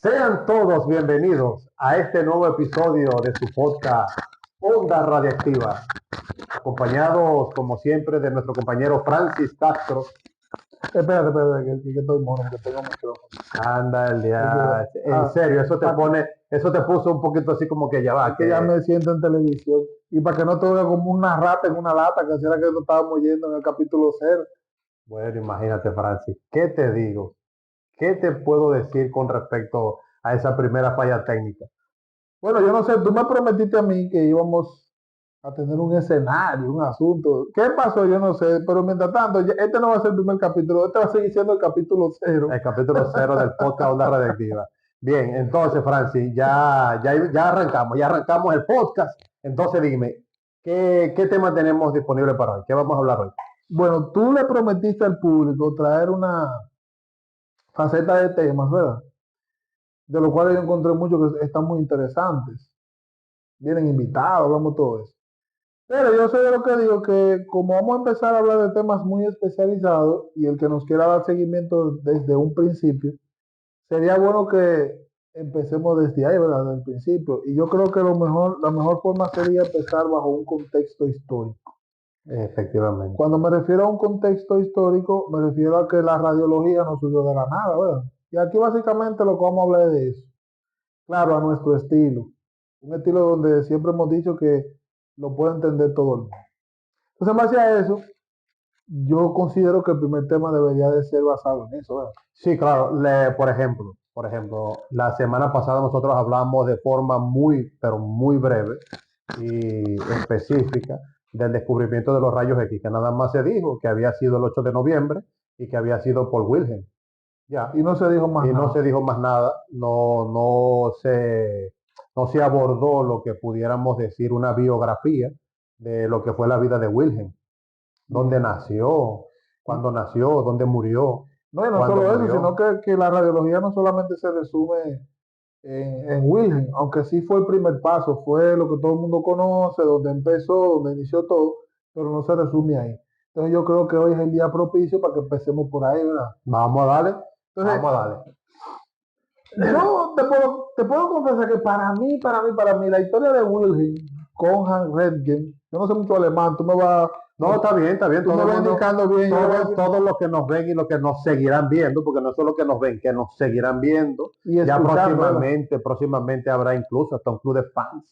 Sean todos bienvenidos a este nuevo episodio de su podcast Onda Radiactiva, acompañados como siempre de nuestro compañero Francis Castro. Espérate, que estoy mono, que tengo micrófono. Anda el día, Es que, en serio, eso te puso un poquito así como que ya va, es que ya me siento en televisión. Y para que no te vea como una rata en una lata, que así era que lo estábamos yendo en el capítulo 0. Bueno, imagínate, Francis, ¿qué te digo? ¿Qué te puedo decir con respecto a esa primera falla técnica? Bueno, yo no sé, tú me prometiste a mí que íbamos a tener un escenario, un asunto. ¿Qué pasó? Yo no sé, pero mientras tanto, este no va a ser el primer capítulo, este va a seguir siendo el capítulo 0. El capítulo 0 del podcast Onda Radiactiva. Bien, entonces, Francis, ya arrancamos el podcast. Entonces, dime, ¿qué tema tenemos disponible para hoy? ¿Qué vamos a hablar hoy? Bueno, tú le prometiste al público traer una faceta de temas, ¿verdad? De los cuales yo encontré muchos que están muy interesantes. Vienen invitados, hablamos todo eso. Pero yo soy de lo que digo que como vamos a empezar a hablar de temas muy especializados y el que nos quiera dar seguimiento desde un principio, sería bueno que empecemos desde ahí, ¿verdad? Desde el principio. Y yo creo que la mejor forma sería empezar bajo un contexto histórico. Efectivamente. Cuando me refiero a un contexto histórico, me refiero a que la radiología no surgió de la nada, ¿verdad? Y aquí básicamente lo que vamos a hablar es de eso. Claro, a nuestro estilo. Un estilo donde siempre hemos dicho que lo puede entender todo el mundo. Entonces, en base a eso, yo considero que el primer tema debería de ser basado en eso, ¿verdad? Sí, claro. Por ejemplo, la semana pasada nosotros hablamos de forma muy, pero muy breve y específica del descubrimiento de los rayos X, que nada más se dijo que había sido el 8 de noviembre y que había sido por Wilhelm. Ya. Y no se dijo más Y no nada. se dijo más nada, no se abordó lo que pudiéramos decir una biografía de lo que fue la vida de Wilhelm, dónde Bien. nació, cuándo nació, dónde murió, No, y no cuándo solo eso, sino murió. que la radiología no solamente se resume en Wilhelm, aunque sí fue el primer paso, fue lo que todo el mundo conoce, donde empezó, donde inició todo, pero no se resume ahí. Entonces yo creo que hoy es el día propicio para que empecemos por ahí, ¿verdad? Vamos a darle, Entonces, vamos a darle. yo te puedo confesar que para mí, la historia de Wilhelm, Conrad Röntgen, yo no sé mucho alemán, No, está bien, tú me todo el vas mundo, indicando bien, yo le voy a decir, todos los que nos ven y los que nos seguirán viendo, porque no es solo que nos ven, que nos seguirán viendo. y Ya escuchando, ¿verdad? próximamente habrá incluso hasta un club de fans,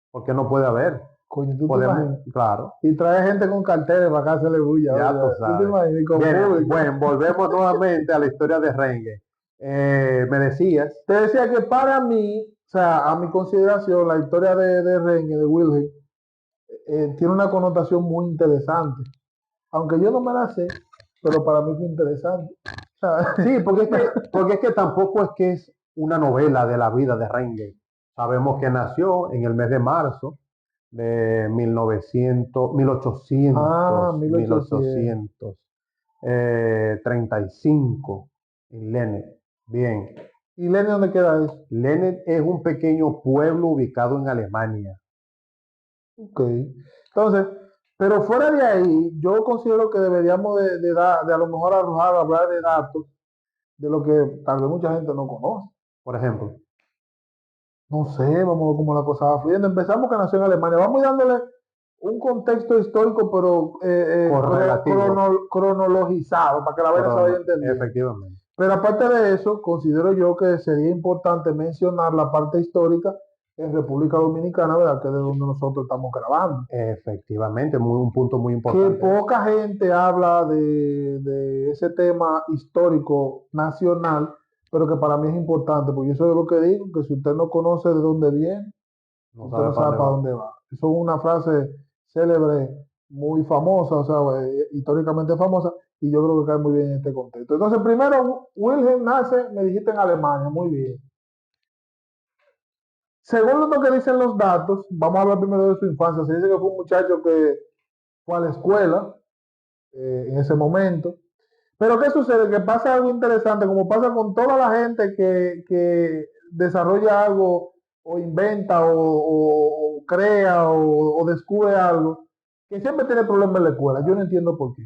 porque no puede haber. Coño, tú te Podemos, imaginas. claro. Y trae gente con carteles para acá hacerle bulla, Ya tú ¿verdad? Tú te sabes. imaginas, y con Bien, público. bueno, volvemos nuevamente a la historia de Rengue. Me decías, Te decía que para mí, o sea, a mi consideración, la historia de Rengue, de Wilhelm, tiene una connotación muy interesante. Aunque yo no me la sé, pero para mí fue interesante. O sea, sí, porque es que tampoco es que es una novela de la vida de Rengue. Sabemos que nació en el mes de marzo de 1900, ah, 1800, 1800. 1835 en Lennet. Bien, ¿Y Lenny dónde queda eso? Lennet es un pequeño pueblo ubicado en Alemania. Ok. Entonces, pero fuera de ahí, yo considero que deberíamos de a lo mejor arrojar, hablar de datos de lo que tal vez mucha gente no conoce. Por ejemplo, No sé, vamos a ver cómo la cosa va fluyendo. Empezamos que nació en Alemania. Vamos dándole un contexto histórico, pero correlativo, cronologizado, para que la vaina se vaya entendiendo. efectivamente. Pero aparte de eso, considero yo que sería importante mencionar la parte histórica en República Dominicana, ¿verdad? Que es de donde nosotros estamos grabando. Efectivamente, un punto muy Que importante. poca gente habla de ese tema histórico nacional, pero que para mí es importante, porque yo soy de lo que digo, que si usted no conoce de dónde viene, No usted sabe no para sabe dónde para va. dónde va. Eso es una frase célebre, muy famosa, o sea, históricamente famosa, y yo creo que cae muy bien en este contexto. Entonces, primero, Wilhelm nace, me dijiste, en Alemania, muy bien. Según lo que dicen los datos, vamos a hablar primero de su infancia. Se dice que fue un muchacho que fue a la escuela en ese momento. Pero ¿qué sucede? Que pasa algo interesante, como pasa con toda la gente que desarrolla algo o inventa o crea o descubre algo, que siempre tiene problemas en la escuela. Yo no entiendo por qué.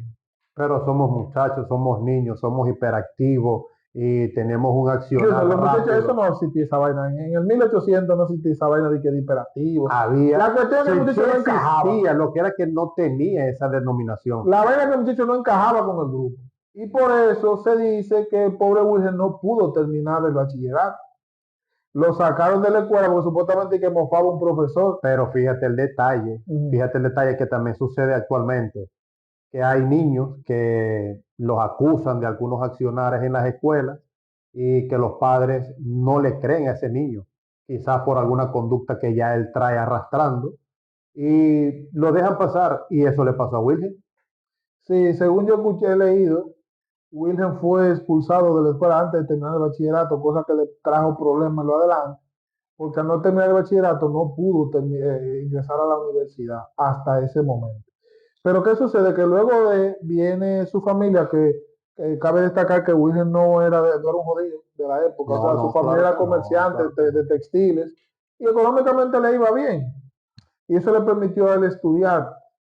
Pero somos muchachos, somos niños, somos hiperactivos y tenemos un Incluso accionar los muchachos, eso rápido. no existía esa vaina. En el 1800 no existía esa vaina de que de imperativo. Había, La cuestión es que el sí muchacho no encajaba. existía, lo que era que no tenía esa denominación. La vaina que el muchacho no encajaba con el grupo. Y por eso se dice que el pobre Wilhelm no pudo terminar el bachillerato. Lo sacaron de la escuela porque supuestamente que mofaba un profesor. Pero Ujú. fíjate el detalle que también sucede actualmente, que hay niños que los acusan de algunos accionares en las escuelas y que los padres no le creen a ese niño, quizás por alguna conducta que ya él trae arrastrando, y lo dejan pasar, y eso le pasó a Wilhelm. Sí, según yo escuché, he leído, Wilhelm fue expulsado de la escuela antes de terminar el bachillerato, cosa que le trajo problemas en lo adelante, porque al no terminar el bachillerato no pudo ingresar a la universidad hasta ese momento. Pero ¿qué sucede? Que luego viene su familia, que cabe destacar que Wilhelm no era un judío de la época, o No, sea, su no, familia claro era que no, comerciante claro que de no. textiles y económicamente le iba bien. Y eso le permitió a él estudiar.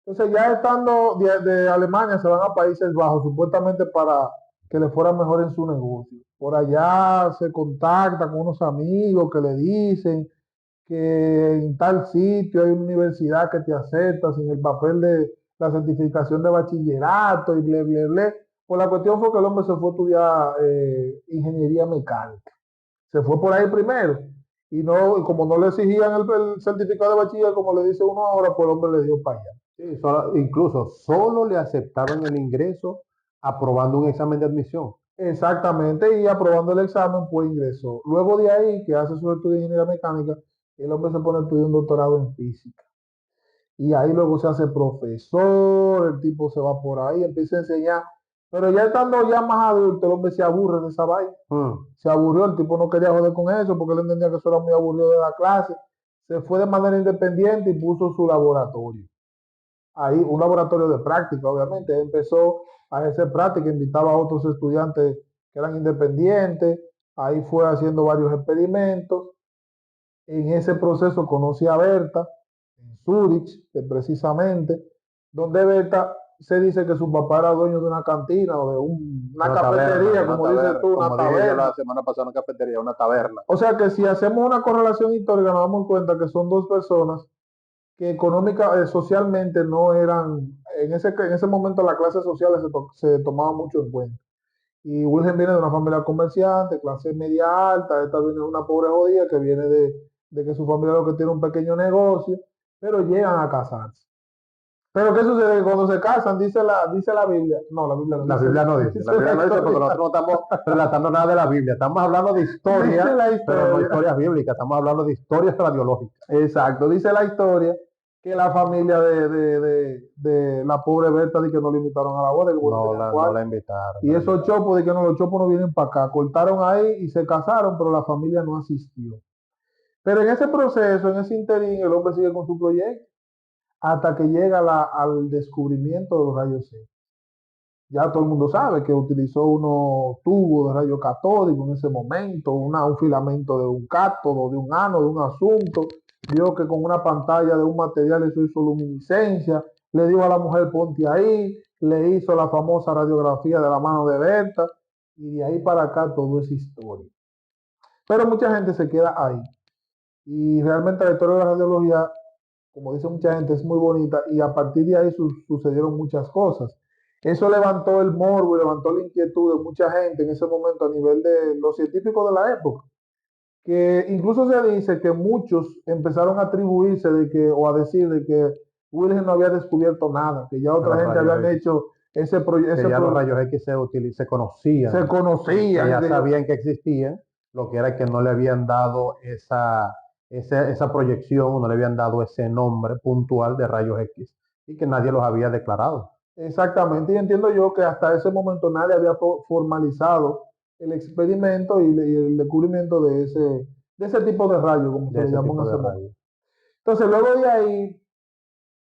Entonces, ya estando de Alemania, se van a Países Bajos, supuestamente para que le fuera mejor en su negocio. Por allá se contacta con unos amigos que le dicen que en tal sitio hay una universidad que te acepta sin el papel de la certificación de bachillerato y ble, ble, ble. Pues la cuestión fue que el hombre se fue a estudiar ingeniería mecánica. Se fue por ahí primero. Y no, y como no le exigían el certificado de bachiller, como le dice uno ahora, pues el hombre le dio para allá. Sí, incluso solo le aceptaban el ingreso aprobando un examen de admisión. Exactamente, y aprobando el examen, pues ingresó. Luego de ahí, que hace su estudio de ingeniería mecánica, el hombre se pone a estudiar un doctorado en física. Y ahí luego se hace profesor, el tipo se va por ahí, empieza a enseñar. Pero ya estando ya más adulto, el hombre se aburre de esa vaina. Mm. Se aburrió, el tipo no quería joder con eso porque él entendía que eso era muy aburrido de la clase. Se fue de manera independiente y puso su laboratorio. Ahí, un laboratorio de práctica, obviamente. Él empezó a hacer práctica, invitaba a otros estudiantes que eran independientes. Ahí fue haciendo varios experimentos. En ese proceso conocí a Berta en Zurich, que precisamente, donde Berta se dice que su papá era dueño de una cantina o de una cafetería, como dices tú, una Como dije yo la taberna. semana pasada, una cafetería, una taberna. O sea que si hacemos una correlación histórica, nos damos cuenta que son dos personas que económica, socialmente no eran, en ese momento las clases sociales se tomaban mucho en cuenta. Y Wilhelm viene de una familia comerciante, clase media alta, esta viene de una pobre jodida que viene de que su familia lo que tiene un pequeño negocio, pero llegan a casarse. Pero ¿qué sucede? Cuando se casan, dice la Biblia, no, la Biblia no La dice, Biblia no dice, la dice la Biblia no dice porque historia, nosotros no estamos relatando nada de la Biblia, estamos hablando de dice historia, la pero no historia, historias bíblicas, estamos hablando de historias radiológicas. exacto, dice la historia que la familia de la pobre Berta de que no le invitaron a la boda, que bueno, tenían No cuarto. la invitaron, Y no la esos invitaron. chopos de que no, los chopos no vienen para acá. Cortaron ahí y se casaron, pero la familia no asistió. Pero en ese proceso, en ese interín, el hombre sigue con su proyecto hasta que llega al descubrimiento de los rayos X. Ya todo el mundo sabe que utilizó unos tubos de rayos catódicos en ese momento, un filamento de un cátodo, de un ánodo, de un asunto. Vio que con una pantalla de un material eso hizo luminiscencia. Le dijo a la mujer, ponte ahí. Le hizo la famosa radiografía de la mano de Berta. Y de ahí para acá todo es historia. Pero mucha gente se queda ahí. Y realmente la historia de la radiología, como dice mucha gente, es muy bonita y a partir de ahí sucedieron muchas cosas. Eso levantó el morbo y levantó la inquietud de mucha gente en ese momento a nivel de los científicos de la época, que incluso se dice que muchos empezaron a atribuirse de que, o a decir de que Wilhelm no había descubierto nada, que ya De otra los gente rayos habían X. hecho Que ya los rayos X se se conocían, que conocían. ya sabían que existían, lo que era que no le habían dado esa proyección, no le habían dado ese nombre puntual de rayos X y que nadie los había declarado. Exactamente, y entiendo yo que hasta ese momento nadie había formalizado el experimento y el descubrimiento de ese tipo de rayo, como se De le ese llamó en tipo de ese momento. rayos. Entonces, luego de ahí,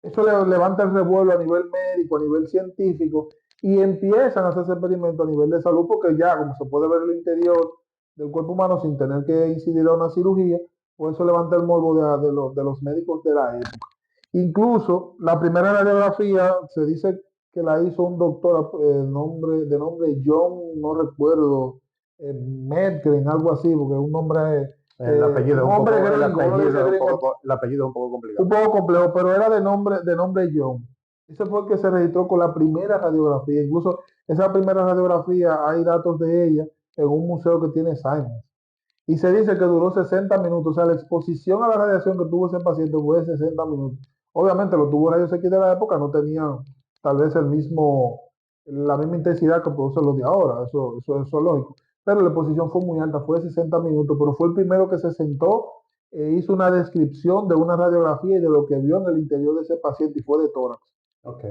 eso levanta el revuelo a nivel médico, a nivel científico, y empiezan a hacer ese experimento a nivel de salud, porque ya, como se puede ver el interior del cuerpo humano sin tener que incidir a una cirugía, pues eso levanta el morbo de los médicos de la época. Incluso la primera radiografía se dice que la hizo un doctor de nombre John, no recuerdo, Medgren, algo así, porque es un nombre, El apellido es un un hombre poco, el gringo, uno le apellido dice es un gringo, poco, el apellido es un poco un complicado. poco complejo, pero era de nombre John. Ese fue el que se registró con la primera radiografía. Incluso esa primera radiografía hay datos de ella en un museo que tiene Simon. Y se dice que duró 60 minutos. O sea, la exposición a la radiación que tuvo ese paciente fue de 60 minutos. Obviamente los tubos rayos X de la época no tenían tal vez la misma intensidad que producen los de ahora. Eso es lógico. Pero la exposición fue muy alta, fue de 60 minutos, pero fue el primero que se sentó e hizo una descripción de una radiografía y de lo que vio en el interior de ese paciente y fue de tórax. Ok.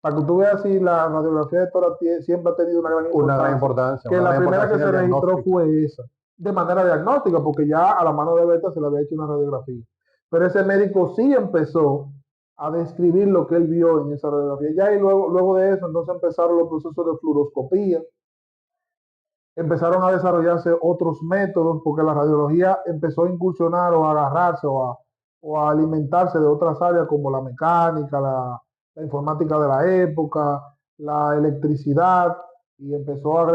Para que tú veas si la radiografía de tórax siempre ha tenido que Una la gran primera importancia que en el se registró diagnóstico. fue esa, de manera diagnóstica, porque ya a la mano de Beta se le había hecho una radiografía. Pero ese médico sí empezó a describir lo que él vio en esa radiografía. Ya y luego de eso, entonces empezaron los procesos de fluoroscopía, empezaron a desarrollarse otros métodos, porque la radiología empezó a incursionar o a agarrarse o a alimentarse de otras áreas como la mecánica, la informática de la época, la electricidad, y empezó a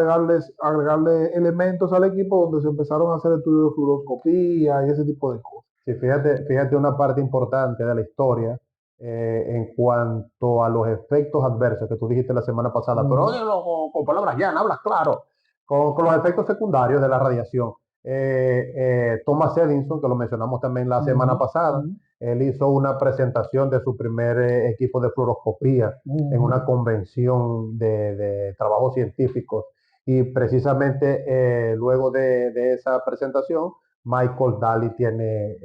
agregarle elementos al equipo donde se empezaron a hacer estudios de fluoroscopía y ese tipo de cosas. Sí, fíjate una parte importante de la historia en cuanto a los efectos adversos que tú dijiste la semana pasada, pero Ujú, óyelo con palabras llanas, hablas claro, con los efectos secundarios de la radiación. Thomas Edison, que lo mencionamos también la semana ujú, pasada, ujú, él hizo una presentación de su primer equipo de fluoroscopía en una ujú. convención de trabajos científicos y precisamente luego de esa presentación, Michael Daly tiene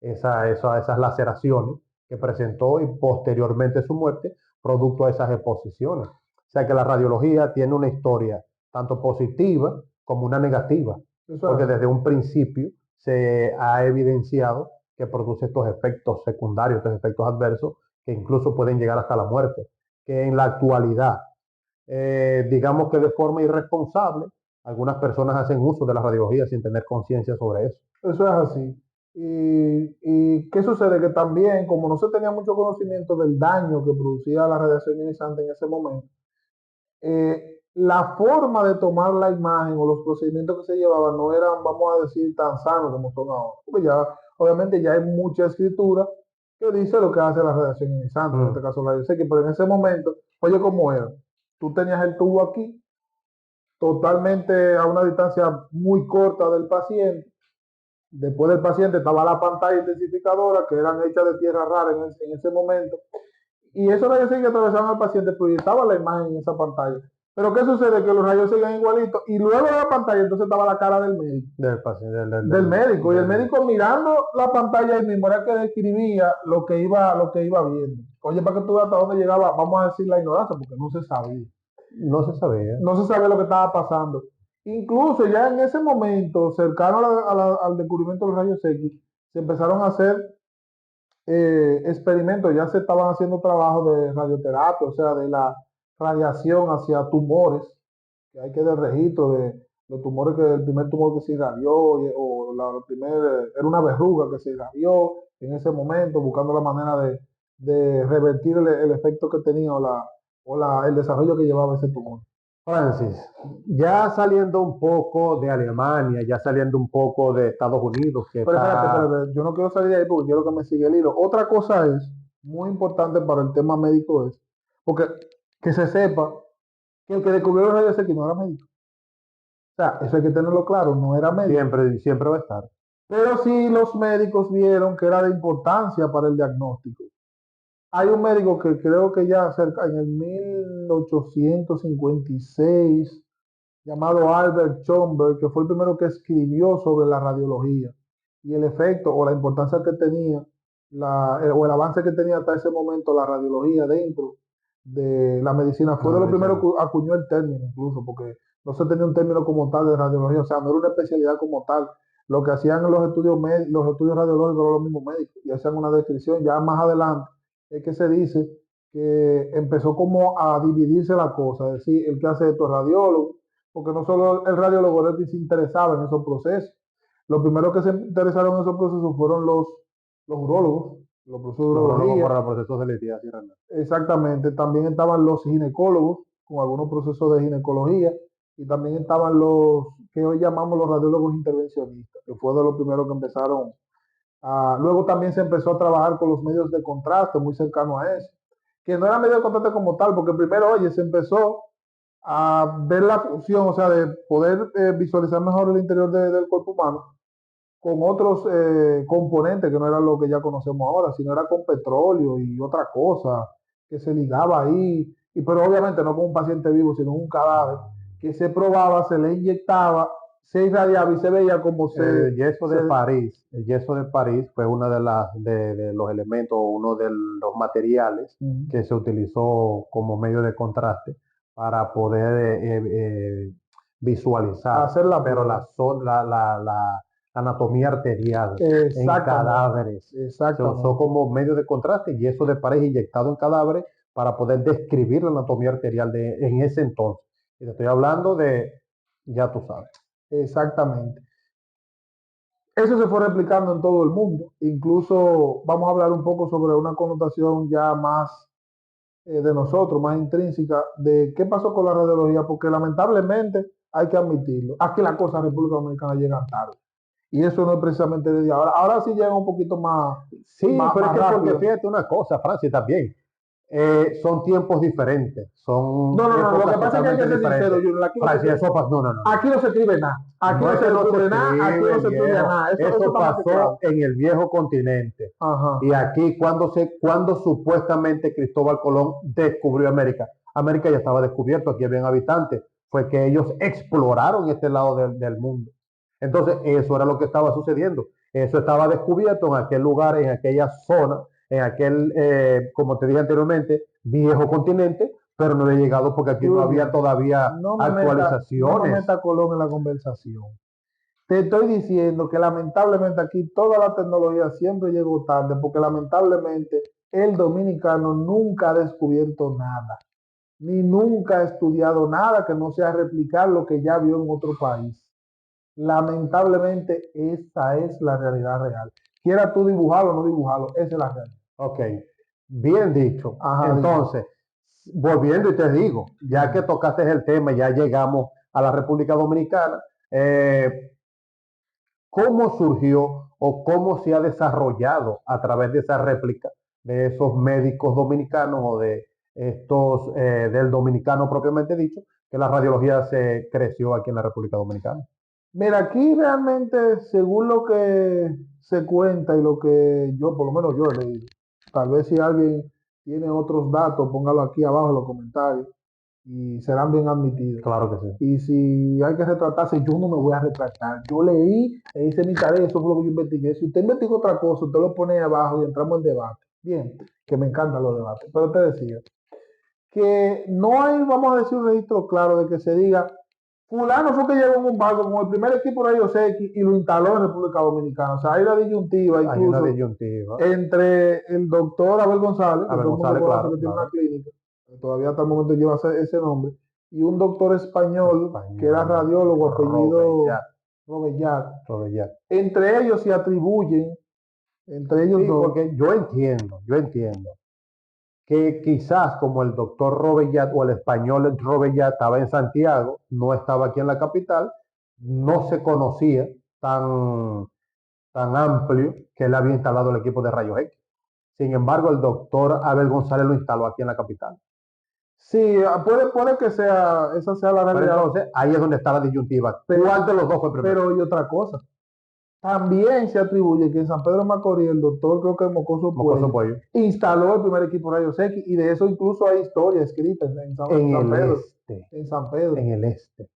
esas laceraciones que presentó y posteriormente su muerte, producto de esas exposiciones. O sea que la radiología tiene una historia tanto positiva como una negativa, Eso es porque así. desde un principio se ha evidenciado que produce estos efectos secundarios, estos efectos adversos, que incluso pueden llegar hasta la muerte, que en la actualidad, digamos que de forma irresponsable, algunas personas hacen uso de la radiología sin tener conciencia sobre eso. Eso es así. ¿Y qué sucede? Que también, como no se tenía mucho conocimiento del daño que producía la radiación ionizante en ese momento, la forma de tomar la imagen o los procedimientos que se llevaban no eran, vamos a decir, tan sanos como son ahora. Porque ya, obviamente, ya hay mucha escritura que dice lo que hace la radiación ionizante, en este Mm. caso la rayos X, pero en ese momento, oye, ¿cómo era? Tú tenías el tubo aquí, totalmente a una distancia muy corta del paciente. Después del paciente estaba la pantalla intensificadora, que eran hechas de tierra rara en ese momento. Y eso rayos X que atravesaban al paciente proyectaba la imagen en esa pantalla. Pero ¿qué sucede? Que los rayos siguen igualitos. Y luego de la pantalla entonces estaba la cara del médico. Del paciente, Del médico. Y el médico mirando la pantalla y mismo era que describía lo que iba viendo. Oye, para que tú veas hasta dónde llegaba, vamos a decir la ignorancia, porque no se sabía. no se sabía. No se sabía lo que estaba pasando. Incluso ya en ese momento, cercano al descubrimiento de los rayos X, se empezaron a hacer experimentos, ya se estaban haciendo trabajos de radioterapia, o sea, de la radiación hacia tumores, que hay que dar registro de los tumores, que el primer tumor que se irradió, era una verruga que se irradió en ese momento, buscando la manera de revertir el efecto que tenía el desarrollo que llevaba ese tumor. Francis, ya saliendo un poco de Alemania, ya saliendo un poco de Estados Unidos, que Pero espérate, está espérate, yo no quiero salir de ahí porque quiero que me siga el hilo. Otra cosa es, muy importante para el tema médico es, porque que se sepa que el que descubrió los rayos X no era médico. O sea, eso hay que tenerlo claro, no era médico. siempre va a estar. Pero sí los médicos vieron que era de importancia para el diagnóstico. Hay un médico que creo que ya cerca en el 1856, llamado Albert Schomburg, que fue el primero que escribió sobre la radiología y el efecto o la importancia que tenía, o el avance que tenía hasta ese momento la radiología dentro de la medicina. Fue La de los primeros medicina. que acuñó el término, incluso, porque no se tenía un término como tal de radiología, o sea, no era una especialidad como tal. Lo que hacían los estudios radiológicos eran los mismos médicos y hacían una descripción. Ya más adelante es que se dice que empezó como a dividirse la cosa, es decir, el que hace esto es radiólogo, porque no solo el radiólogo era el que se interesaba en esos procesos. Los primeros que se interesaron en esos procesos fueron los urólogos, los procesos de Los urólogos urología. para los procesos de litiasis renal. Exactamente. También estaban los ginecólogos con algunos procesos de ginecología. y también estaban los que hoy llamamos los radiólogos intervencionistas, que fue de los primeros que empezaron luego también se empezó a trabajar con los medios de contraste, muy cercano a eso, que no era medio de contraste como tal, porque primero, oye, se empezó a ver la función, o sea, de poder visualizar mejor el interior del cuerpo humano con otros componentes que no era lo que ya conocemos ahora, sino era con petróleo y otra cosa que se ligaba ahí, y pero obviamente no con un paciente vivo, sino un cadáver que se probaba, se le inyectaba, se irradiaba y se veía como El yeso de París, el yeso de París fue uno de los elementos, uno de los materiales que se utilizó como medio de contraste para poder visualizar, hacer la pero prueba. la anatomía arterial en cadáveres se usó Exactamente. como medio de contraste y yeso de París inyectado en cadáveres para poder describir la anatomía arterial en ese entonces. Y te estoy hablando de, ya tú sabes. Exactamente. Eso se fue replicando en todo el mundo. Incluso vamos a hablar un poco sobre una connotación ya más de nosotros, más intrínseca, de qué pasó con la radiología, porque lamentablemente hay que admitirlo. Aquí las cosas en República Dominicana llegan tarde. Y eso no es precisamente desde ahora. Ahora sí llega un poquito Sí, pero es más que porque rápido. fíjate una cosa, Francis, también. Son tiempos diferentes, son No. Lo que épocas pasa es que hay totalmente que ser sincero, diferentes. Junior. Aquí no se Francis, escribe, no. aquí no se escribe nada. Aquí No no es se que no se descubre nada. Aquí no escribe, se estudia viejo. nada. Eso Eso está más que pasó claro. en el viejo continente. Ajá. Y aquí, cuando supuestamente Cristóbal Colón descubrió América, América ya estaba descubierto, aquí habían habitantes. Fue que ellos exploraron este lado del mundo. Entonces, eso era lo que estaba sucediendo. Eso estaba descubierto en aquel lugar, en aquella zona, en aquel, como te dije anteriormente, viejo continente, pero no había llegado porque aquí no había Junior, todavía no me actualizaciones. meta Colón en la conversación. Te estoy diciendo que lamentablemente aquí toda la tecnología siempre llegó tarde, porque lamentablemente el dominicano nunca ha descubierto nada, ni nunca ha estudiado nada que no sea replicar lo que ya vio en otro país. Lamentablemente esa es la realidad real. Quiera tú dibujarlo o no dibujarlo, esa es la realidad. Ok, bien dicho. Ajá, dime. Entonces, volviendo y te digo, ya que tocaste el tema, ya llegamos a la República Dominicana, ¿cómo surgió o cómo se ha desarrollado a través de esa réplica de esos médicos dominicanos o de estos, del dominicano propiamente dicho, que la radiología se creció aquí en la República Dominicana? Mira, aquí realmente, según lo que se cuenta y lo que yo, por lo menos yo he leído, tal vez si alguien tiene otros datos, póngalo aquí abajo en los comentarios y serán bien admitidos. Claro que sí. Y si hay que retratarse, yo no me voy a retratar. Yo leí e hice mi tarea, eso fue lo que yo investigué. Si usted investiga otra cosa, usted lo pone ahí abajo y entramos en debate. Bien, que me encantan los debates. Pero te decía que no hay, vamos a decir, un registro claro de que se diga, fulano fue que llegó en un barco con el primer equipo de rayos X y lo instaló en República Dominicana. O sea, hay la disyuntiva Hay una incluso disyuntiva. entre el doctor Abel González, que A ver, todo el mundo González, conoce claro, que tiene una claro. clínica, que todavía hasta el momento lleva ese nombre, y un doctor español que era Español, radiólogo, apellido Robellat, Robellat. Robellat. Entre ellos se atribuyen, entre ellos Sí, dos, porque yo entiendo que quizás como el doctor Robellat o el español Robellat estaba en Santiago, no estaba aquí en la capital, no se conocía tan amplio que él había instalado el equipo de rayos X. Sin embargo, el doctor Abel González lo instaló aquí en la capital. sí, puede que sea, esa sea la Pero realidad, entonces ahí es donde está la disyuntiva. ¿Cuál pero, de los dos fue primero? pero hay otra cosa. También se atribuye que en San Pedro de Macorís el doctor, creo que Mocoso Mocoso Puello, Pollo. instaló el primer equipo de rayos X y de eso incluso hay historia escrita En San el Pedro, este, en San Pedro. en el este.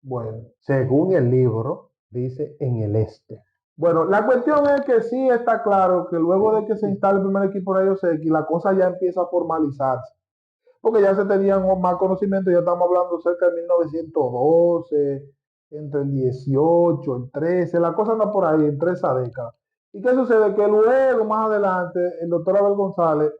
Bueno, Según el libro, dice en el este. bueno, la cuestión es que sí está claro que luego de que se instale el primer equipo de rayos X, la cosa ya empieza a formalizarse, porque ya se tenían más conocimiento, ya estamos hablando cerca de 1912, entre el 18, el 13, la cosa anda por ahí, entre esa década. ¿Y qué sucede? Que luego, más adelante, el doctor Abel González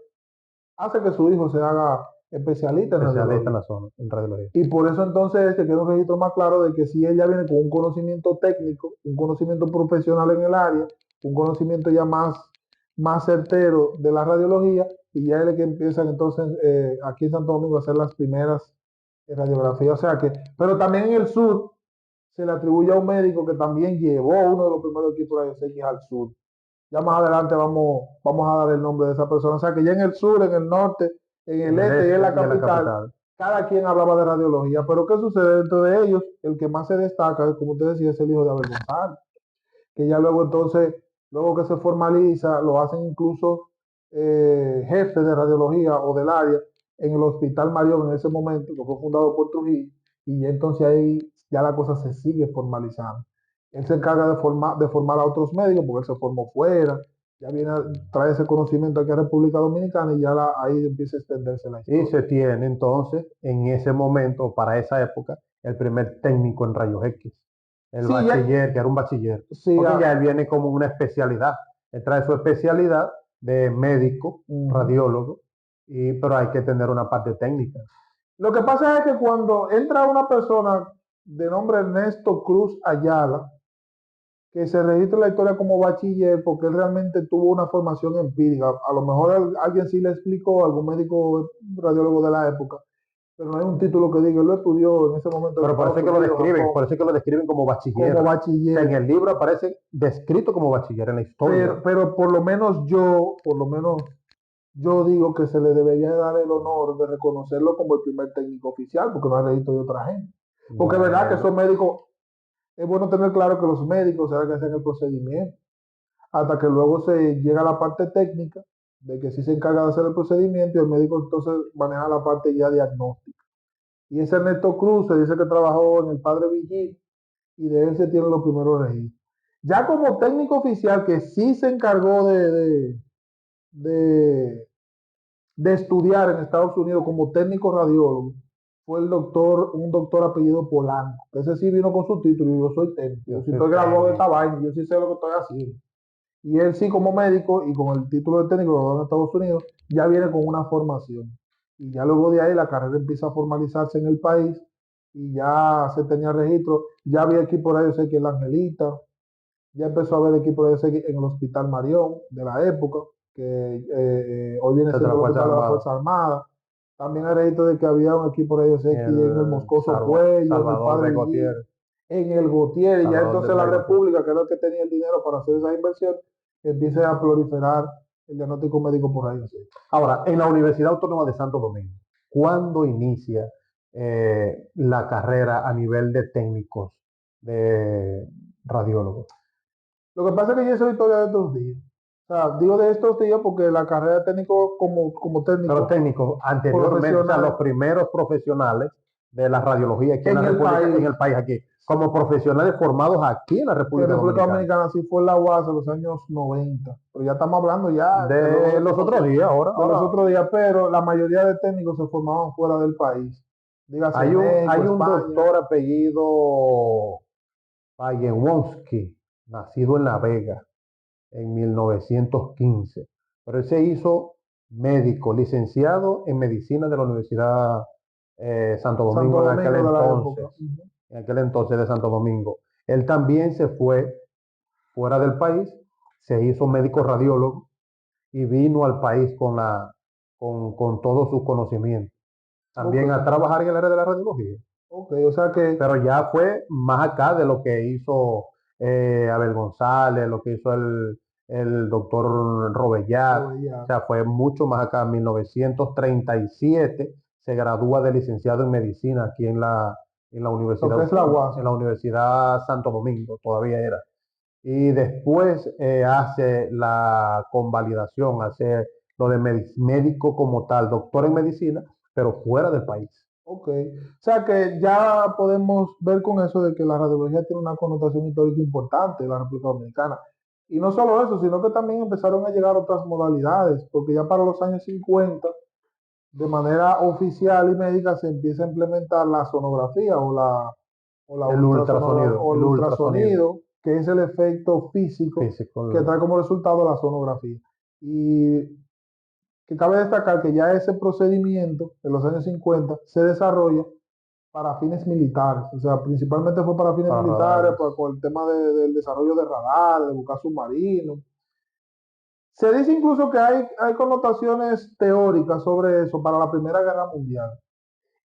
hace que su hijo se haga especialista en Especialista en radiología. la zona, en radiología. Y por eso entonces se queda un registro más claro de que si ella viene con un conocimiento técnico, un conocimiento profesional en el área, un conocimiento ya más certero de la radiología, y ya es el que empiezan entonces aquí en Santo Domingo a hacer las primeras en radiografía. O sea que, pero también en el sur se le atribuye a un médico que también llevó uno de los primeros equipos de rayos X al sur. Ya más adelante vamos a dar el nombre de esa persona. O sea que ya en el sur, en el norte, en En el el este y en la este y en la capital, capital. cada quien hablaba de radiología. Pero ¿qué sucede? Dentro de ellos, el que más se destaca, como usted decía, es el hijo de Abel González, que ya luego entonces, luego que se formaliza, lo hacen incluso jefe de radiología o del área en el Hospital Marión en ese momento, que fue fundado por Trujillo, y ya entonces ahí ya la cosa se sigue formalizando. Él se encarga de formar a otros médicos porque él se formó fuera, ya viene a traer ese conocimiento aquí a República Dominicana y ya ahí empieza a extenderse la Y historia. se tiene entonces, en ese momento, para esa época, el primer técnico en rayos X. El Sí, ya, bachiller, que era un bachiller. sí, Porque ya, ya él viene como una especialidad. Él trae su especialidad de médico, ujú. radiólogo, pero hay que tener una parte técnica. Lo que pasa es que cuando entra una persona de nombre Ernesto Cruz Ayala, que se registra en la historia como bachiller porque él realmente tuvo una formación empírica. A lo mejor alguien sí le explicó, algún médico radiólogo de la época, pero no hay un título que diga, él lo estudió en ese momento en Pero por eso Estados es que lo Unidos, describen, Japón, por eso es que lo describen como bachiller. como O sea, en bachiller. el libro aparece descrito como bachiller en la historia. Pero por lo menos yo digo que se le debería dar el honor de reconocerlo como el primer técnico oficial, porque no hay registro de otra gente. Porque es verdad que Bueno, esos médicos, es bueno tener claro que los médicos saben que hacen el procedimiento, hasta que luego se llega a la parte técnica, de que sí se encarga de hacer el procedimiento y el médico entonces maneja la parte ya diagnóstica. Y ese Ernesto Cruz se dice que trabajó en el Padre Vigil y de él se tienen los primeros registros. Ya como técnico oficial que sí se encargó de, de estudiar en Estados Unidos como técnico radiólogo, fue un doctor apellido Polanco. Ese sí vino con su título y yo soy técnico. yo Yo sí soy estoy graduado de esta técnico. vaina, yo sí sé lo que estoy haciendo. Y él sí como médico y con el título de técnico en Estados Unidos, ya viene con una formación. Y ya luego de ahí la carrera empieza a formalizarse en el país y ya se tenía registro, ya había equipo de rayos X en la Angelita, ya empezó a haber equipo de rayos X en el Hospital Marión de la época, que hoy viene Desde siendo la el Fuerza Hospital de la Armada. Fuerza Armada. También hay registro de que había un equipo de rayos X en el Moscoso Puello, en el Salvador Padre de Villín, Gutiérrez. en el Gautier, y ya Salvador entonces la de Gutiérrez. República, que era el que tenía el dinero para hacer esa inversión, empieza a proliferar el diagnóstico médico por ahí. Así. Ahora, en la Universidad Autónoma de Santo Domingo, ¿cuándo inicia la carrera a nivel de técnicos de radiólogos? Lo que pasa es que yo soy historia de estos días. O sea, digo de estos días porque la carrera de técnico como Pero técnico técnicos anteriormente, o sea, los profesional primeros profesionales de la radiología aquí en la en el República, en país, el país aquí, como profesionales formados aquí en la en República República Dominicana. Dominicana, sí fue en la UAS en los años 90. Pero ya estamos hablando ya de luego De de que los otros pasó, días, de los ahora otros días, pero la mayoría de técnicos se formaban fuera del país. Dígase hay México, un España. doctor apellido Payenwonsky, nacido en La Vega en 1915, pero él se hizo médico, licenciado en medicina de la Universidad Santo Santo Domingo Domingo de la época. en aquel entonces de Santo Domingo. Él también se fue fuera del país, se hizo médico radiólogo y vino al país con todo su conocimiento. Ok, También a trabajar en el área de la radiología, ok, o sea que pero ya fue más acá de lo que hizo Abel González, lo que hizo el doctor Robellat, lo o veía. sea, fue mucho más acá. En 1937 se gradúa de licenciado en medicina aquí en la Lo Universidad que es la Autónoma, UAS. en la Universidad Santo Domingo, todavía era. Y después hace la convalidación, hace lo de médico como tal, doctor en medicina, pero fuera del país. Ok. O sea que ya podemos ver con eso de que la radiología tiene una connotación histórica importante en la República Dominicana. Y no solo eso, sino que también empezaron a llegar otras modalidades, porque ya para los años 50, de manera oficial y médica, se empieza a implementar la sonografía o El el ultrasonido ultrasonido, que es el efecto físico que físico. trae como resultado la sonografía. Y que cabe destacar que ya ese procedimiento en los años 50 se desarrolla para fines militares, o sea, principalmente fue para fines Para militares, radares. con el tema del desarrollo de radar, de buscar submarinos. Se dice incluso que hay connotaciones teóricas sobre eso para la Primera Guerra Mundial.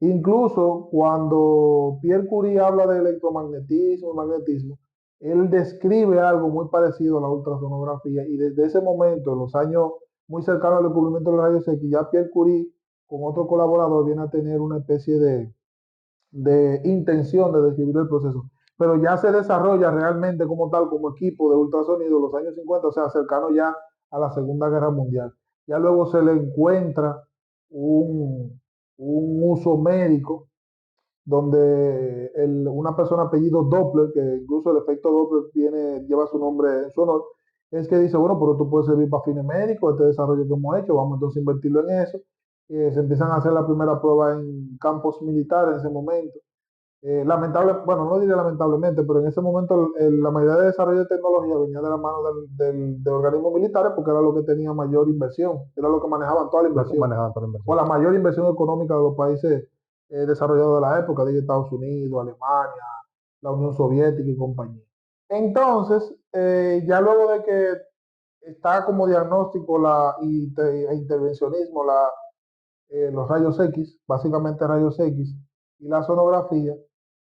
Incluso cuando Pierre Curie habla de electromagnetismo y magnetismo, él describe algo muy parecido a la ultrasonografía y desde ese momento, en los años muy cercanos al descubrimiento de los rayos X, ya Pierre Curie con otro colaborador viene a tener una especie de intención de describir el proceso, pero ya se desarrolla realmente como tal, como equipo de ultrasonido en los años 50, o sea, cercano ya a la Segunda Guerra Mundial. Ya luego se le encuentra un uso médico donde una persona apellido Doppler, que incluso el efecto Doppler lleva su nombre en su honor, es que dice, bueno, pero tú puedes servir para fines médicos, este desarrollo que hemos hecho, vamos entonces a invertirlo en eso. Se empiezan a hacer la primera prueba en campos militares en ese momento. Bueno, no diré lamentablemente, pero en ese momento la mayoría de desarrollo de tecnología venía de la mano de organismos militares porque era lo que tenía mayor inversión, era lo que manejaban toda la Lo que inversión, manejaban toda la o inversión. la mayor inversión económica de los países desarrollados de la época, de Estados Unidos, Alemania, la Unión Soviética y compañía. Entonces, ya luego de que está como diagnóstico e intervencionismo los rayos X, básicamente rayos X, y la sonografía,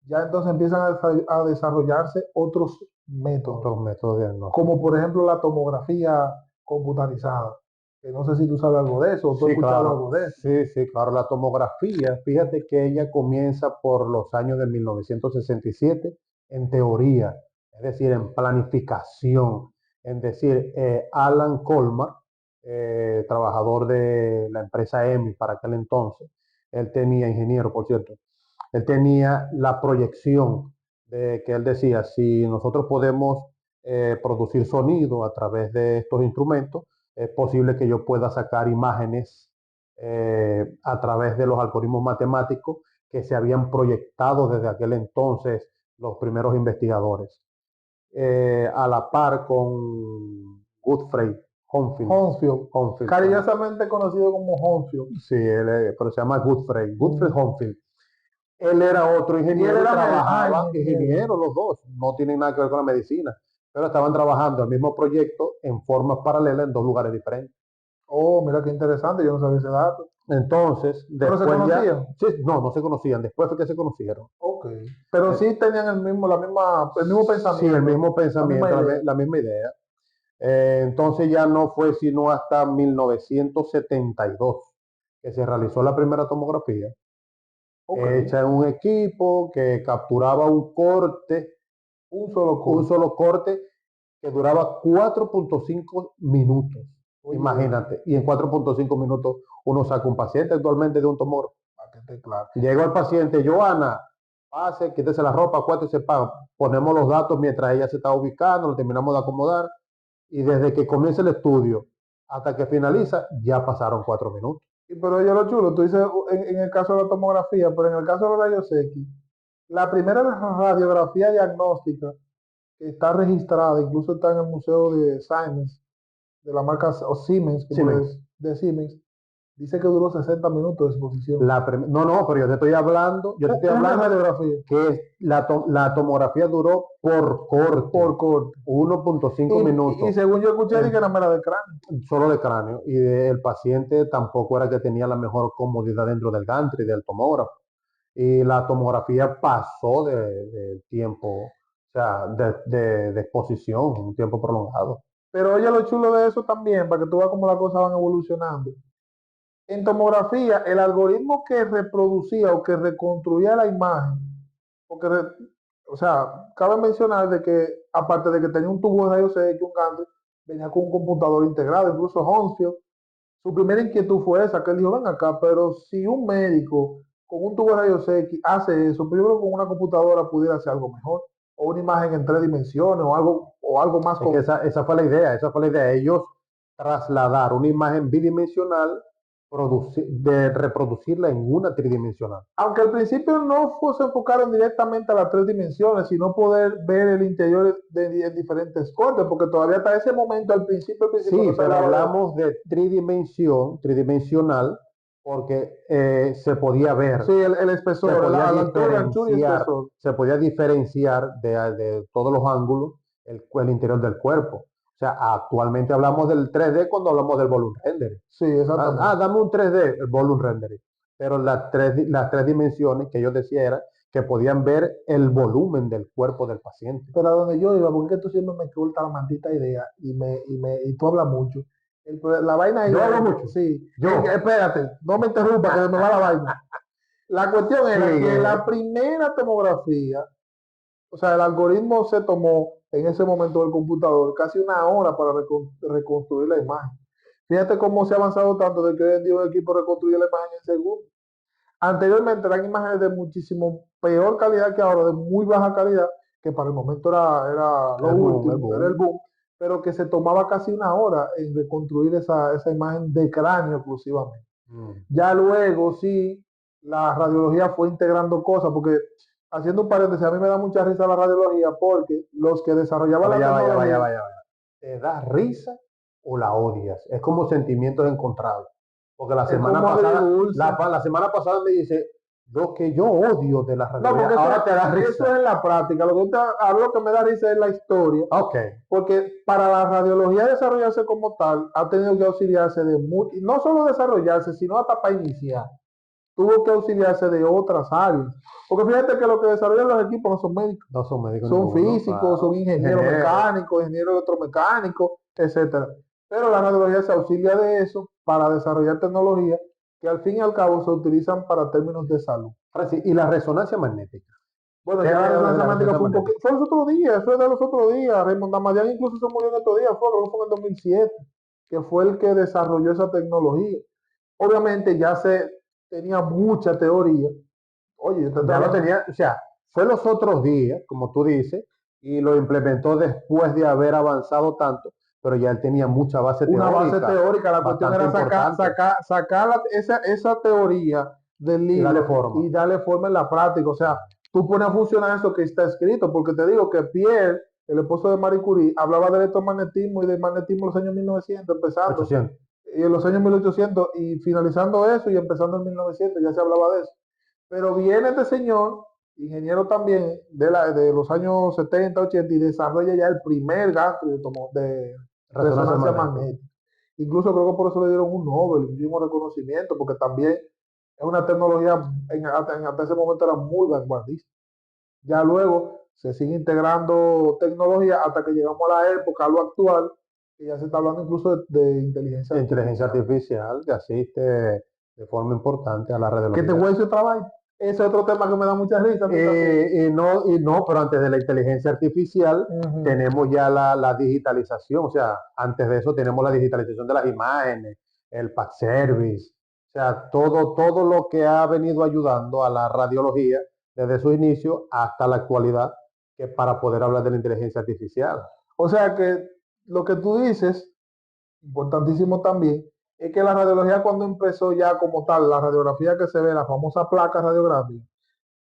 ya entonces empiezan a desarrollarse otros métodos, Otros métodos de diagnóstico. como por ejemplo la tomografía computarizada. Que no sé si tú sabes algo de eso, o tú has Sí, escuchado claro. algo de eso. Sí, sí, claro. La tomografía, fíjate que ella comienza por los años de 1967 en teoría, es decir, en planificación. Es decir, Alan Colmar, trabajador de la empresa EMI para aquel entonces, él tenía, ingeniero, por cierto, él tenía la proyección de que él decía, si nosotros podemos producir sonido a través de estos instrumentos, es posible que yo pueda sacar imágenes a través de los algoritmos matemáticos que se habían proyectado desde aquel entonces los primeros investigadores. A la par con Godfrey Honfield. Honfield, cariñosamente conocido como Honfield. Sí, pero se llama Godfrey Mm. Honfield. Él era otro Y él ingeniero y era trabajaba, ingeniero. ingeniero los dos, no tienen nada que ver con la medicina, pero estaban trabajando el mismo proyecto en formas paralelas en dos lugares diferentes. Oh, mira qué interesante, yo no sabía ese dato. Entonces, ¿Pero se después ya, conocían? sí, no se conocían, después fue que se conocieron. Ok. Pero sí tenían el mismo Sí, el pensamiento, mismo la misma pensamiento, idea. la misma idea. Entonces ya no fue sino hasta 1972 que se realizó la primera tomografía, Ok. hecha en un equipo que capturaba un corte, Un solo un corte. solo corte que duraba 4.5 minutos. Oye, Imagínate, y en 4.5 minutos uno saca un paciente actualmente de un tomógrafo. para que esté claro. Llegó el paciente, Joana, pase, quítese la ropa, acuérdese, ponemos los datos mientras ella se está ubicando, lo terminamos de acomodar, y desde que comienza el estudio hasta que finaliza, ya pasaron 4 minutos. Pero oye, lo chulo, tú dices en el caso de la tomografía, pero en el caso de los rayos X, la primera radiografía diagnóstica que está registrada, incluso está en el Museo de Siemens, de la marca o Siemens, Sí, de Siemens, dice que duró 60 minutos de exposición. no, pero yo te estoy hablando, Una radiografía que la tomografía duró por corte, por corte. 1.5 Y minutos, según yo escuché, dije eh, que era mera de cráneo. solo de cráneo, y el paciente tampoco era que tenía la mejor comodidad dentro del gantry, del tomógrafo. Y la tomografía pasó del tiempo, o sea, de exposición, un tiempo prolongado. Pero oye, lo chulo de eso también, para que tú veas cómo las cosas van evolucionando. En tomografía, el algoritmo que reproducía o que reconstruía la imagen, porque, o sea, cabe mencionar de que, aparte de que tenía un tubo de rayos X, un gantry, venía con un computador integrado, incluso Hounsfield. Su primera inquietud fue esa, que él dijo, ven acá, pero si un médico con un tubo de rayos X hace eso, pero yo creo que con una computadora pudiera hacer algo mejor, o una imagen en 3 dimensiones, o algo más Es que esa fue la idea, esa fue la idea. Ellos trasladar una imagen bidimensional, reproducirla en una tridimensional. Aunque al principio se enfocaron directamente a las 3 dimensiones, sino poder ver el interior en diferentes cortes, porque todavía hasta ese momento, al principio Sí, no se pero hablaba de... hablamos de tridimensional, porque se podía ver, Sí, el se espesor, podía a la altura, anchura y diferenciar, espesor. se podía diferenciar de todos los ángulos el interior del cuerpo. O sea, actualmente hablamos del 3D cuando hablamos del volume rendering. Sí, exactamente. Dame un 3D, el volume rendering. pero las tres dimensiones que yo decía era que podían ver el volumen del cuerpo del paciente. Pero a donde yo iba, porque tú siempre me cortas la maldita idea y tú hablas mucho. La vaina Yo es, hablo mucho. sí, Yo. espérate, no me interrumpa que me va la vaina. La cuestión era Sí, que la primera tomografía, o sea, el algoritmo se tomó en ese momento del computador casi una hora para reconstruir la imagen. Fíjate cómo se ha avanzado tanto de que hoy en día un equipo reconstruye la imagen en segundos. Anteriormente eran imágenes de muchísimo peor calidad que ahora, de muy baja calidad, que para el momento era lo el último, boom. era el boom, pero que se tomaba casi una hora en reconstruir esa imagen de cráneo exclusivamente. Ya luego sí, la radiología fue integrando cosas, porque haciendo un paréntesis, a mí me da mucha risa la radiología, porque los que desarrollaban Pero la tecnología... vaya. ¿Te da risa o la odias? Es como sentimientos encontrados. Porque la Es semana como pasada, agridulce. la semana pasada me dice, lo que yo odio de la No, radiología, porque ahora te da eso risa. es en la práctica. Lo que me da risa es la historia. Ok. Porque para la radiología desarrollarse como tal, ha tenido que auxiliarse de no solo desarrollarse, sino hasta para iniciar. Tuvo que auxiliarse de otras áreas. Porque fíjate que lo que desarrollan los equipos no son médicos. No son médicos Son ninguno, físicos, claro. son ingenieros mecánicos, ingenieros electromecánicos, etcétera. Pero la radiología se auxilia de eso para desarrollar tecnología que al fin y al cabo se utilizan para términos de salud. Francis, ¿y la resonancia magnética? Bueno, ¿Qué ya la veo de resonancia la magnética resonancia fue magnética? fue los otros días, fue de los otros días. Raymond Damadian incluso se murió en estos días, creo que fue en el 2007, que fue el que desarrolló esa tecnología. Obviamente ya se tenía mucha teoría. Oye, yo te estoy Ya lo hablando, tenía, o sea, fue los otros días, como tú dices, y lo implementó después de haber avanzado tanto, pero ya él tenía mucha base una base teórica, teórica. La cuestión bastante era importante, sacar esa teoría del y darle libro forma. y darle forma en la práctica. O sea, tú pones a funcionar eso que está escrito, porque te digo que Pierre, el esposo de Marie Curie, hablaba del electromagnetismo y del magnetismo en los años 1900, empezando, 800. y en los años 1800, y finalizando eso y empezando en 1900, ya se hablaba de eso. Pero viene este señor, ingeniero también, de los años 70, 80, y desarrolla ya el primer gantrio de resonancia magnética. Incluso creo que por eso le dieron un Nobel, un mismo reconocimiento, porque también es una tecnología, hasta ese momento era muy vanguardista. Ya luego se sigue integrando tecnología hasta que llegamos a la época, a lo actual, que ya se está hablando incluso de inteligencia La inteligencia artificial. artificial que asiste de forma importante a la ¿Qué te radiología. voy a decir trabajo? Ese es otro tema que me da mucha risa. No, pero antes de la inteligencia artificial tenemos ya la digitalización, o sea, antes de eso tenemos la digitalización de las imágenes, el PAC Service, o sea, todo lo que ha venido ayudando a la radiología desde su inicio hasta la actualidad, que para poder hablar de la inteligencia artificial. O sea que lo que tú dices, importantísimo también, es que la radiología cuando empezó ya como tal, la radiografía que se ve, la famosa placa radiográfica,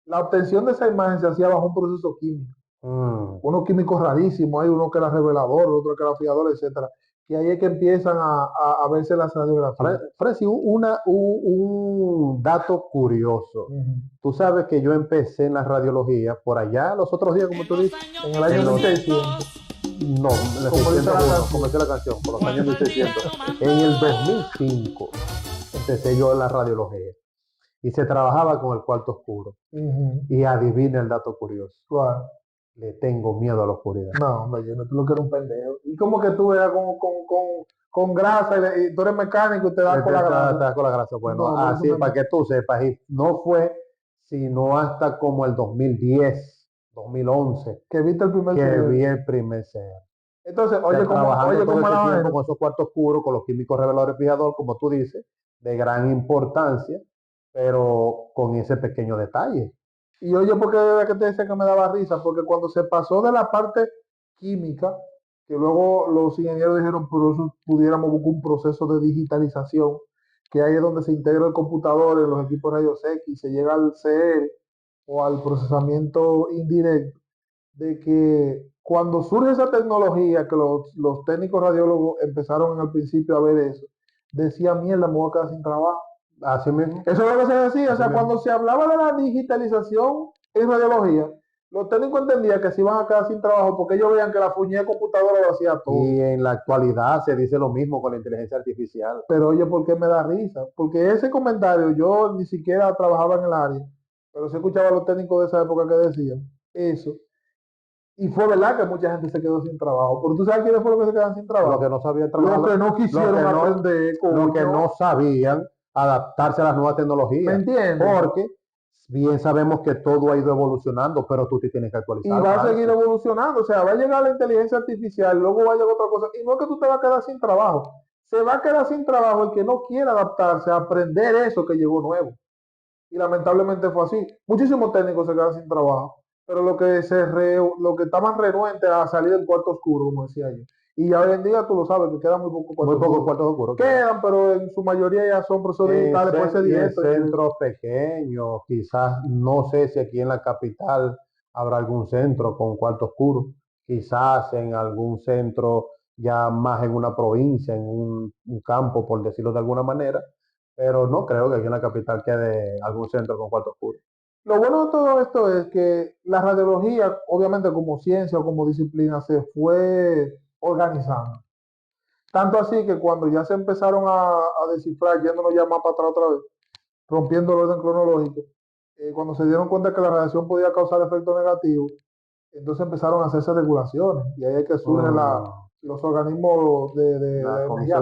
la obtención de esa imagen se hacía bajo un proceso químico. Unos químicos rarísimos, hay uno que era revelador, otro que era fiador, etcétera. Que ahí es que empiezan a verse las radiografías. Francis, un dato curioso. Tú sabes que yo empecé en la radiología por allá los otros días, como tú dices, En el año 1600. No, en el 601, comencé la canción, por los años 1600. En el 2005 empecé yo en la radiología y se trabajaba con el cuarto oscuro. Y adivina el dato curioso. Claro. Le tengo miedo a la oscuridad. No, hombre, yo no tú lo que eres un pendejo. Y como que tú veas con grasa y tú eres mecánico y te das con la grasa. Con la grasa. Bueno, No, así para que tú sepas, y no fue sino hasta como el 2010, 2011, que viste el primer que CD. vi el primer ser. Entonces, oye, trabajando todo ese tiempo la con esos cuartos oscuros, con los químicos reveladores fijador, como tú dices, de gran importancia, pero con ese pequeño detalle. Y oye, porque era que te decía que me daba risa, porque cuando se pasó de la parte química, que luego los ingenieros dijeron, por eso pudiéramos buscar un proceso de digitalización, que ahí es donde se integra el computador en los equipos rayos X, se llega al CR o al procesamiento indirecto, de que cuando surge esa tecnología, que los técnicos radiólogos empezaron al principio a ver eso, decía, mierda, me voy a quedar sin trabajo. Así mismo. Eso es lo que se decía, o sea, cuando se hablaba de la digitalización en radiología, Los técnicos entendían que se iban a quedar sin trabajo porque ellos veían que la puñeta computadora lo hacía todo. Y en la actualidad se dice lo mismo con la inteligencia artificial. Pero oye, ¿por qué me da risa? Porque ese comentario yo ni siquiera trabajaba en el área, pero sí escuchaba a los técnicos de esa época que decían eso. Y fue verdad que mucha gente se quedó sin trabajo. Pero tú sabes quiénes fueron los que se quedaron sin Los que trabajo. no sabían Los trabajar, que no quisieron aprender, los que coño. no sabían adaptarse a las nuevas ¿Me tecnologías. entiendes? Porque bien sabemos que todo ha ido evolucionando, pero tú te tienes que Y actualizar, va a seguir Francis. evolucionando. O sea, va a llegar la inteligencia artificial, luego va a llegar otra cosa. Y no es que tú te vas a quedar sin trabajo. Se va a quedar sin trabajo el que no quiera adaptarse a aprender eso que llegó nuevo. Y lamentablemente fue así. Muchísimos técnicos se quedan sin trabajo, pero lo que estaban renuentes a salir del cuarto oscuro, como decía yo. Y ya hoy en día tú lo sabes, que quedan muy pocos Muy cuartos pocos oscuros. cuartos oscuros. Claro. Quedan, pero en su mayoría ya son profesores digitales, puede ser Y en directo. centros pequeños, quizás, no sé si aquí en la capital habrá algún centro con cuarto oscuro, quizás en algún centro ya más en una provincia, en un campo, por decirlo de alguna manera, pero no creo que aquí en la capital quede algún centro con cuarto oscuro. Lo bueno de todo esto es que la radiología, obviamente como ciencia o como disciplina, se fue organizando. Tanto así que cuando ya se empezaron a descifrar, yéndonos ya más para atrás otra vez, rompiendo el orden cronológico, cuando se dieron cuenta que la radiación podía causar efectos negativos, entonces empezaron a hacerse regulaciones y ahí es que surgen Mm, los organismos de energía La atómica,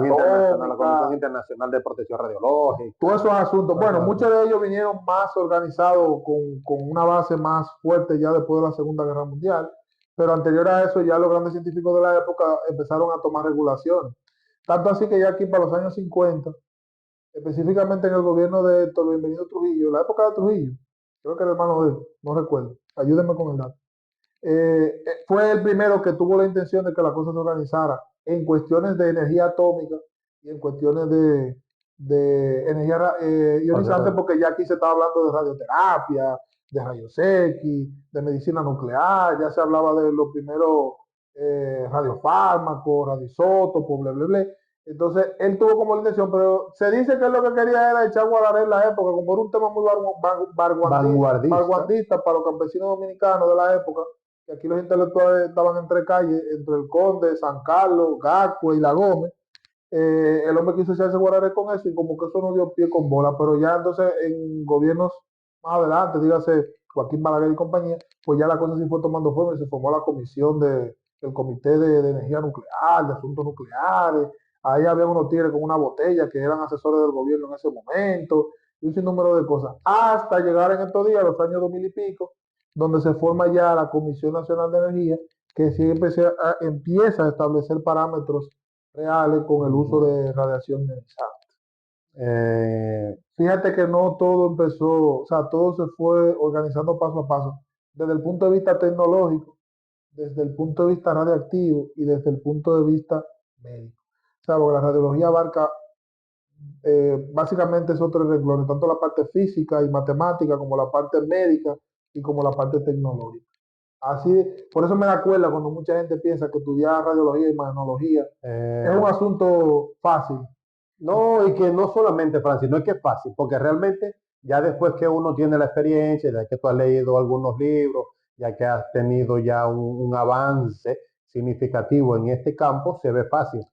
Comisión Internacional de Protección Radiológica, todos esos asuntos. todas Bueno, esas muchos cosas. de ellos vinieron más organizados con una base más fuerte ya después de la Segunda Guerra Mundial, pero anterior a eso ya los grandes científicos de la época empezaron a tomar regulaciones. Tanto así que ya aquí para los años 50, específicamente en el gobierno de Héctor Bienvenido Trujillo, la época de Trujillo, creo que era hermano de él, no recuerdo, ayúdenme con el dato. Fue el primero que tuvo la intención de que la cosa se organizara en cuestiones de energía atómica y en cuestiones de energía ionizante, porque ya aquí se estaba hablando de radioterapia, de rayos X, de medicina nuclear, ya se hablaba de los primeros radiofármacos, radioisótopos, bla, bla, bla. Entonces, él tuvo como la intención, pero se dice que él lo que quería era echar guardaré en la época, como era un tema muy Vanguardista. vanguardista para los campesinos dominicanos de la época, que aquí los intelectuales estaban entre calles, entre el Conde, San Carlos, Gascue y La Gómez. El hombre quiso echarse guardaré con eso y como que eso no dio pie con bola, pero ya entonces en gobiernos más adelante, dígase Joaquín Balaguer y compañía, pues ya la cosa sí fue tomando forma y se formó la comisión del Comité de Energía Nuclear, de Asuntos Nucleares. Ahí había unos tigres con una botella que eran asesores del gobierno en ese momento, y un sinnúmero de cosas, hasta llegar en estos días, los años 2000 y pico, donde se forma ya la Comisión Nacional de Energía, que sí empieza a establecer parámetros reales con el uso de radiación ionizante. Eh, Fíjate que no todo empezó, o sea, todo se fue organizando paso a paso, desde el punto de vista tecnológico, desde el punto de vista radiactivo y desde el punto de vista médico. O sea, porque la radiología abarca básicamente esos tres renglones, tanto la parte física y matemática como la parte médica y como la parte tecnológica. Así, por eso me da cuenta cuando mucha gente piensa que estudiar radiología y imagenología es un eh, asunto fácil. No, y que no solamente, Francis, no es que es fácil, porque realmente ya después que uno tiene la experiencia, ya que tú has leído algunos libros, ya que has tenido ya un avance significativo en este campo, se ve fácil.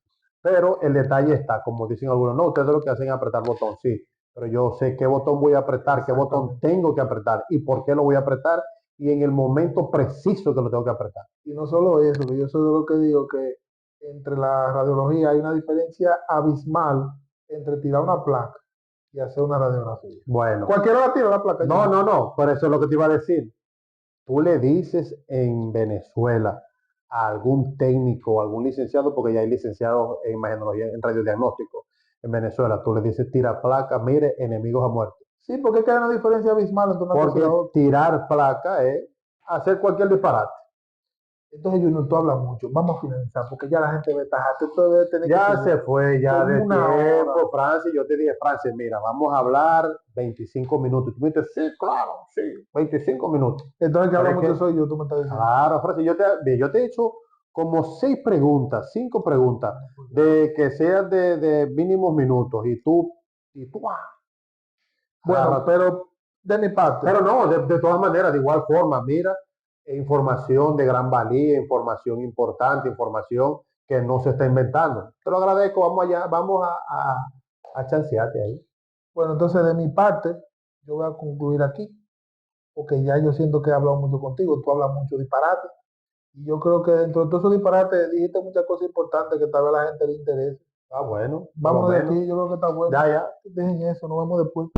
Pero el detalle está, como dicen algunos, no, ustedes lo que hacen es apretar botón, sí, pero yo sé qué botón voy a apretar, qué botón Exactamente. tengo que apretar y por qué lo voy a apretar y en el momento preciso que lo tengo que apretar. Y no solo eso, que yo soy de lo que digo que entre la radiología hay una diferencia abismal entre tirar una placa y hacer una radiografía. Bueno, Cualquiera la tira la placa ya. no, por eso es lo que te iba a decir. Tú le dices en Venezuela a algún técnico, algún licenciado, porque ya hay licenciados en imagenología, en radiodiagnóstico en Venezuela, tú le dices tira placa, mire, enemigos a muerte. Sí, porque es que hay una diferencia abismal entre una cosa y Porque la otra. tirar placa es hacer cualquier disparate. Entonces, Junior, tú hablas mucho. Vamos a finalizar, porque ya la gente ve tajate. Esto debe tener que Ya seguir se fue ya como de una hora. tiempo, Francis. Yo te dije, Francis, mira, vamos a hablar 25 minutos. Y tú me dices, sí, claro, sí, 25 minutos. Entonces, el que Pero habla es mucho que soy yo, tú me estás diciendo. claro, Francis, yo te he hecho como 6 preguntas, 5 preguntas, de que sean de mínimos minutos, Bueno, agarra. pero de mi parte, Pero no, de todas maneras, de igual forma, mira, información de gran valía, información importante, información que no se está inventando. Te lo agradezco, vamos allá, vamos a chancearte ahí. Bueno, entonces de mi parte, yo voy a concluir aquí, porque ya yo siento que he hablado mucho contigo, tú hablas mucho disparate, y yo creo que dentro de todos esos disparates dijiste muchas cosas importantes que tal vez a la gente le interese. Ah, bueno, por lo Vámonos de menos. aquí, yo creo que está bueno. Ya, ya. Dejen eso, nos vemos después.